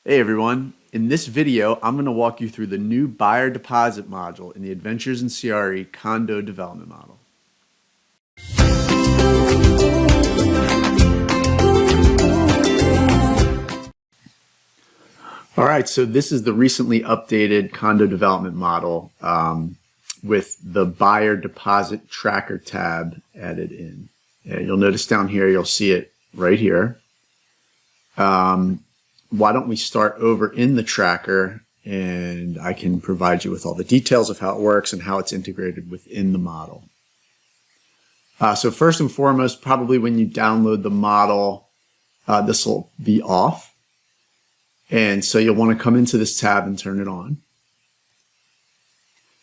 Hey everyone, in this video I'm going to walk you through the new buyer deposit module in the Adventures in CRE Condo Development Model. Alright, so this is the recently updated condo development model with the buyer deposit tracker tab added in. And you'll notice down here, you'll see it right here. Why don't we start over in the tracker and I can provide you with all the details of how it works and how it's integrated within the model. So first and foremost, probably when you download the model, this will be off. And so you'll want to come into this tab and turn it on.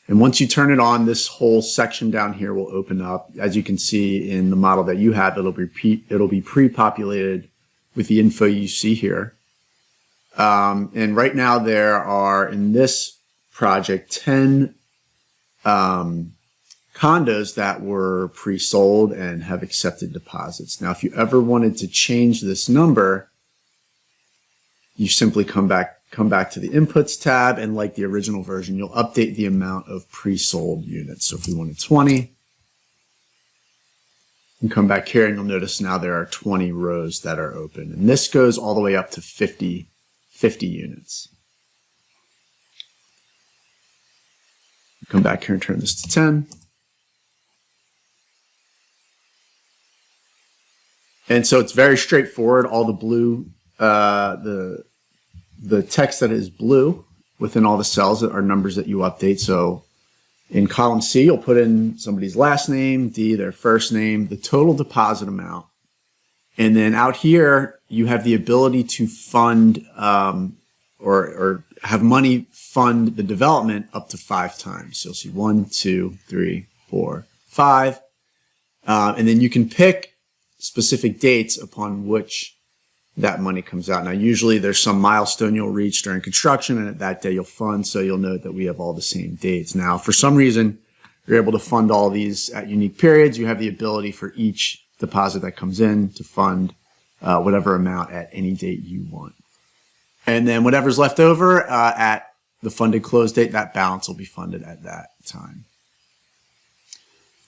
And once you turn it on, this whole section down here will open up. As you can see in the model that you have, it'll be pre-populated with the info you see here. And right now there are, in this project, 10 condos that were pre-sold and have accepted deposits. Now, if you ever wanted to change this number, you simply come back to the Inputs tab, and like the original version, you'll update the amount of pre-sold units. So if we wanted 20, you come back here and you'll notice now there are 20 rows that are open. And this goes all the way up to 50 units. Come back here and turn this to 10. And so it's very straightforward. All the blue, the text that is blue within all the cells are numbers that you update. So in column C, you'll put in somebody's last name, D, their first name, the total deposit amount. And then out here, you have the ability to fund or have money fund the development up to 5 times. So you'll see 1, 2, 3, 4, 5. And then you can pick specific dates upon which that money comes out. Now, usually there's some milestone you'll reach during construction, and at that day you'll fund, so you'll note that we have all the same dates. Now, for some reason, you're able to fund all these at unique periods. You have the ability for each deposit that comes in to fund whatever amount at any date you want. And then whatever's left over at the funded close date, that balance will be funded at that time.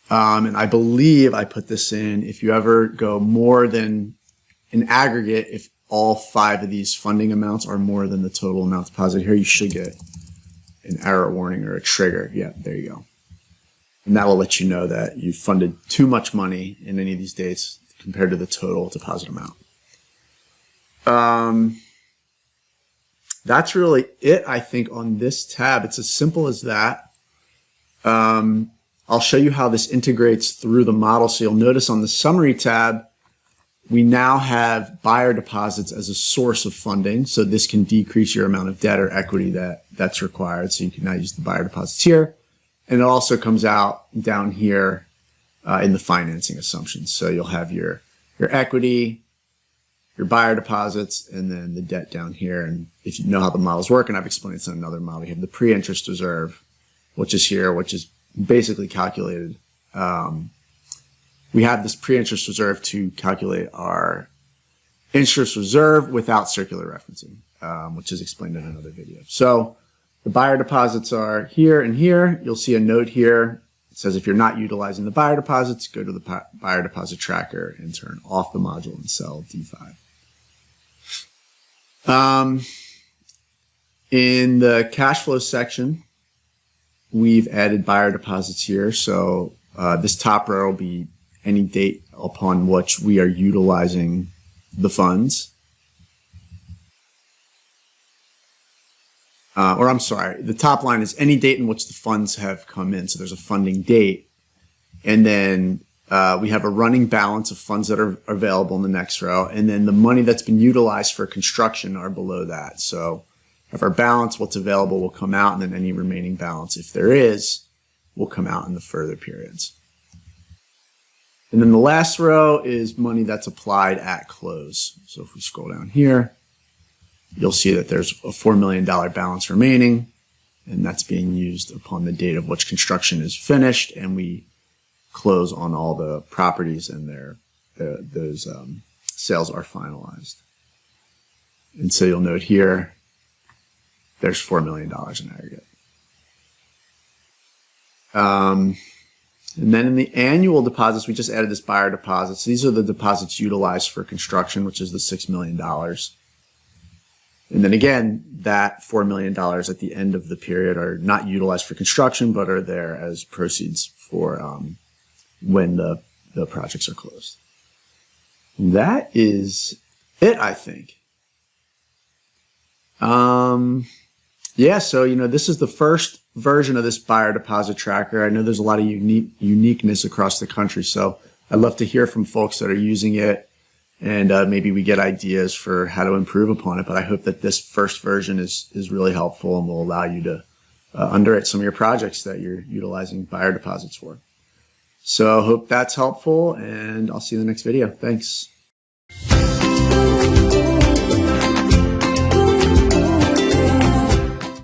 And I believe I put this in, if you ever go more than in aggregate, if all 5 of these funding amounts are more than the total amount deposited here, you should get an error warning or a trigger. Yeah, there you go. And that will let you know that you've funded too much money in any of these dates compared to the total deposit amount. That's really it, I think, on this tab. It's as simple as that. I'll show you how this integrates through the model. So you'll notice on the Summary tab, we now have buyer deposits as a source of funding. So this can decrease your amount of debt or equity that's required. So you can now use the buyer deposits here. And it also comes out down here in the financing assumptions. So you'll have your equity, your buyer deposits, and then the debt down here. And if you know how the models work, and I've explained this in another model, you have the pre-interest reserve, which is here, which is basically calculated. We have this pre-interest reserve to calculate our interest reserve without circular referencing, which is explained in another video. So the buyer deposits are here and here. You'll see a note here. It says if you're not utilizing the buyer deposits, go to the buyer deposit tracker and turn off the module in cell D5. In the cash flow section, we've added buyer deposits here. So this top row will be any date upon which we are utilizing the funds. Or I'm sorry, the top line is any date in which the funds have come in. So there's a funding date. And then we have a running balance of funds that are available in the next row. And then the money that's been utilized for construction are below that. So if our balance, what's available will come out, and then any remaining balance, if there is, will come out in the further periods. And then the last row is money that's applied at close. So if we scroll down here, you'll see that there's a $4 million balance remaining, and that's being used upon the date of which construction is finished, and we close on all the properties and those sales are finalized. And so you'll note here, there's $4 million in aggregate. And then in the annual deposits, we just added this buyer deposits. These are the deposits utilized for construction, which is the $6 million. And then again, that $4 million at the end of the period are not utilized for construction, but are there as proceeds for when the projects are closed. And that is it, I think. Yeah, so, this is the first version of this buyer deposit tracker. I know there's a lot of uniqueness across the country, so I'd love to hear from folks that are using it, and maybe we get ideas for how to improve upon it. But I hope that this first version is really helpful and will allow you to underwrite some of your projects that you're utilizing buyer deposits for. So I hope that's helpful, and I'll see you in the next video. Thanks.